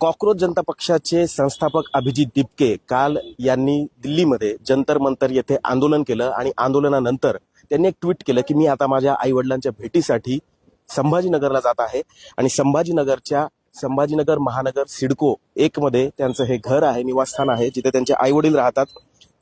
Cockroach जनता पक्षाचे संस्थापक अभिजित दिपके काल यांनी दिल्लीमध्ये जंतर मंतर येथे आंदोलन केलं आणि आंदोलनानंतर त्यांनी एक ट्विट केलं की मी आता माझ्या आई वडिलांच्या भेटीसाठी संभाजीनगरला जात आहे आणि संभाजीनगर महानगर सिडको 1 मध्ये त्यांचं हे घर आहे, निवासस्थान आहे, जिथे त्यांचे आई वडील राहतात.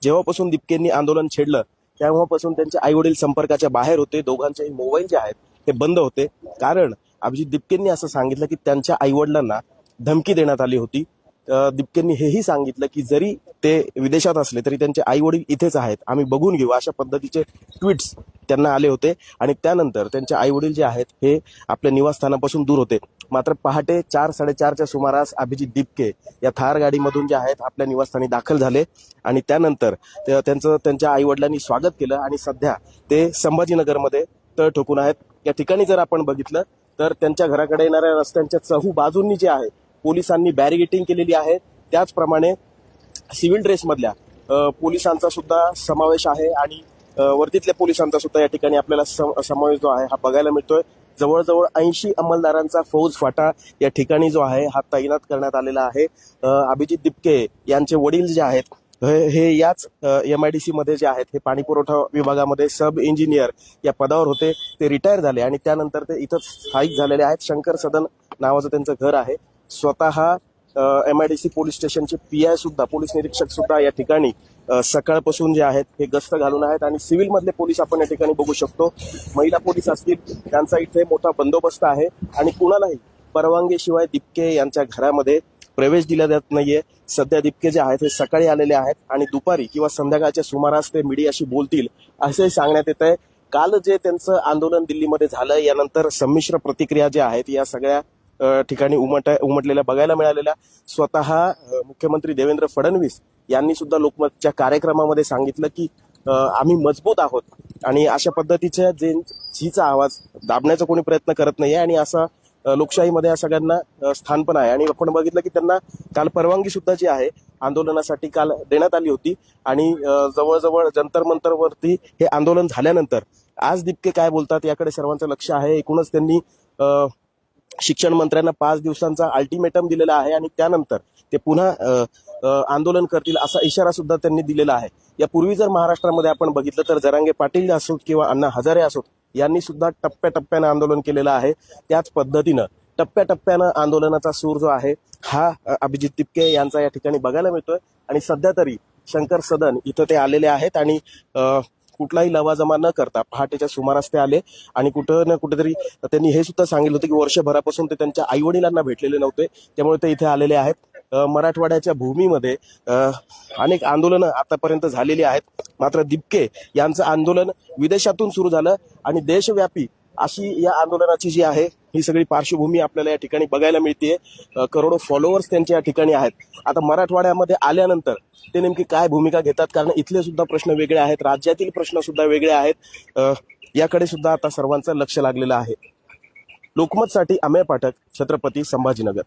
जेव्हापासून दिपकेंनी आंदोलन छेडलं तेव्हापासून त्यांचे आई वडील संपर्काच्या बाहेर होते. दोघांचेही मोबाईल जे आहेत ते बंद होते, कारण अभिजित दिपकेंनी असं सांगितलं की त्यांच्या आई वडिलांना धमकी देण्यात आली होती. दिपकेंनी हेही सांगितलं की जरी ते विदेशात असले तरी त्यांचे आई वडील इथेच आहेत, आम्ही बघून घेऊ, अशा पद्धतीचे ट्विट्स त्यांना आले होते. आणि त्यानंतर त्यांचे आई वडील जे आहेत हे आपल्या निवासस्थानापासून दूर होते. मात्र पहाटे 4-4:30च्या सुमारास अभिजित दिपके या थार गाडीमधून जे आहेत आपल्या निवासस्थानी दाखल झाले आणि त्यानंतर त्यांचं त्यांच्या आई वडिलांनी स्वागत केलं आणि सध्या ते संभाजीनगरमध्ये तळ ठोकून आहेत. या ठिकाणी जर आपण बघितलं तर त्यांच्या घराकडे येणाऱ्या रस्त्यांच्या चहू बाजूंनी जे आहे पोलिसांनी बॅरिगेटिंग केलेली आहे. त्याचप्रमाणे सिव्हिल ड्रेसमधल्या पोलिसांचा सुद्धा समावेश आहे आणि वर्दीतल्या पोलिसांचा सुद्धा या ठिकाणी आपल्याला समावेश जो आहे हा बघायला मिळतोय. जवळजवळ 80 अंमलदारांचा फौज फाटा या ठिकाणी जो आहे हा तैनात करण्यात आलेला आहे. अभिजित दिपके यांचे वडील जे आहेत हे याच MIDC मध्ये जे आहेत हे पाणी पुरवठा विभागामध्ये सब इंजिनियर या पदावर होते. ते रिटायर झाले आणि त्यानंतर ते इथं स्थायिक झालेले आहेत. शंकर सदन नावाचं त्यांचं घर आहे. स्वतः MIDC पोलीस स्टेशनचे PI सुद्धा, पोलीस निरीक्षक सुद्धा या ठिकाणी सकाळपासून जे आहेत हे गस्त घालून आहेत आणि सिव्हिल मधले पोलीस आपण या ठिकाणी बघू शकतो. महिला पोलीस असतील त्यांचा इथे मोठा बंदोबस्त आहे आणि कुणालाही परवानगीशिवाय दिपके यांच्या घरामध्ये प्रवेश दिला जात नाहीये. सध्या दिपके जे आहेत हे सकाळी आलेले आहेत आणि दुपारी किंवा संध्याकाळच्या सुमारास ते मीडियाशी बोलतील असे सांगण्यात येत आहे. काल जे त्यांचं आंदोलन दिल्लीमध्ये झालं यानंतर संमिश्र प्रतिक्रिया ज्या आहेत या सगळ्या ठिकाणी उमटलेल्या बघायला मिळालेल्या. स्वतः मुख्यमंत्री देवेंद्र फडणवीस यांनी सुद्धा लोकमतच्या कार्यक्रमामध्ये सांगितलं की आम्ही मजबूत आहोत आणि अशा पद्धतीच्या झीचा आवाज दाबण्याचा कोणी प्रयत्न करत नाहीये आणि असा लोकशाहीमध्ये या सगळ्यांना स्थान पण आहे. आणि आपण बघितलं की त्यांना काल परवानगी सुद्धा जी आहे आंदोलनासाठी काल देण्यात आली होती आणि जवळजवळ जंतर मंतरवरती हे आंदोलन झाल्यानंतर आज दिपके काय बोलतात याकडे सर्वांचं लक्ष आहे. एकूणच त्यांनी शिक्षण मंत्र्यांना 5 दिवसांचा अल्टिमेटम दिलेला आहे आणि त्यानंतर ते पुन्हा आंदोलन करतील असा इशारा सुद्धा त्यांनी दिलेला आहे. यापूर्वी जर महाराष्ट्रामध्ये आपण बघितलं तर जरांगे पाटील असोत किंवा अण्णा हजारे असोत यांनी सुद्धा टप्प्याटप्प्यानं आंदोलन केलेलं आहे. त्याच पद्धतीनं टप्प्याटप्प्यानं आंदोलनाचा सूर जो आहे हा अभिजित दिपके यांचा या ठिकाणी बघायला मिळतोय. आणि सध्या तरी शंकर सदन इथं ते आलेले आहेत आणि कुठलाही लवाजमा न करता पहाटेच्या सुमारास ते आले आणि कुठं ना कुठेतरी त्यांनी हे सुद्धा सांगितलं होतं की वर्षभरापासून ते त्यांच्या आई वडिलांना भेटलेले नव्हते, त्यामुळे ते इथे आलेले आहेत. मराठवाड्याच्या भूमीमध्ये अनेक आंदोलनं आतापर्यंत झालेली आहेत, मात्र दिपके यांचं आंदोलन विदेशातून सुरू झालं आणि देशव्यापी अशी या आंदोलनाची जी आहे ही सगळी पार्श्वभूमी आपल्याला या ठिकाणी बघायला मिळते. करोडो फॉलोअर्स त्यांच्या या ठिकाणी आहेत. आता मराठवाड्यामध्ये आल्यानंतर ते नेमकी काय भूमिका घेतात, कारण इथले सुद्धा प्रश्न वेगळे आहेत, राज्यातील प्रश्न सुद्धा वेगळे आहेत. याकडे सुद्धा आता सर्वांचं लक्ष लागलेलं आहे. लोकमतसाठी अमेय पाठक, छत्रपती संभाजीनगर.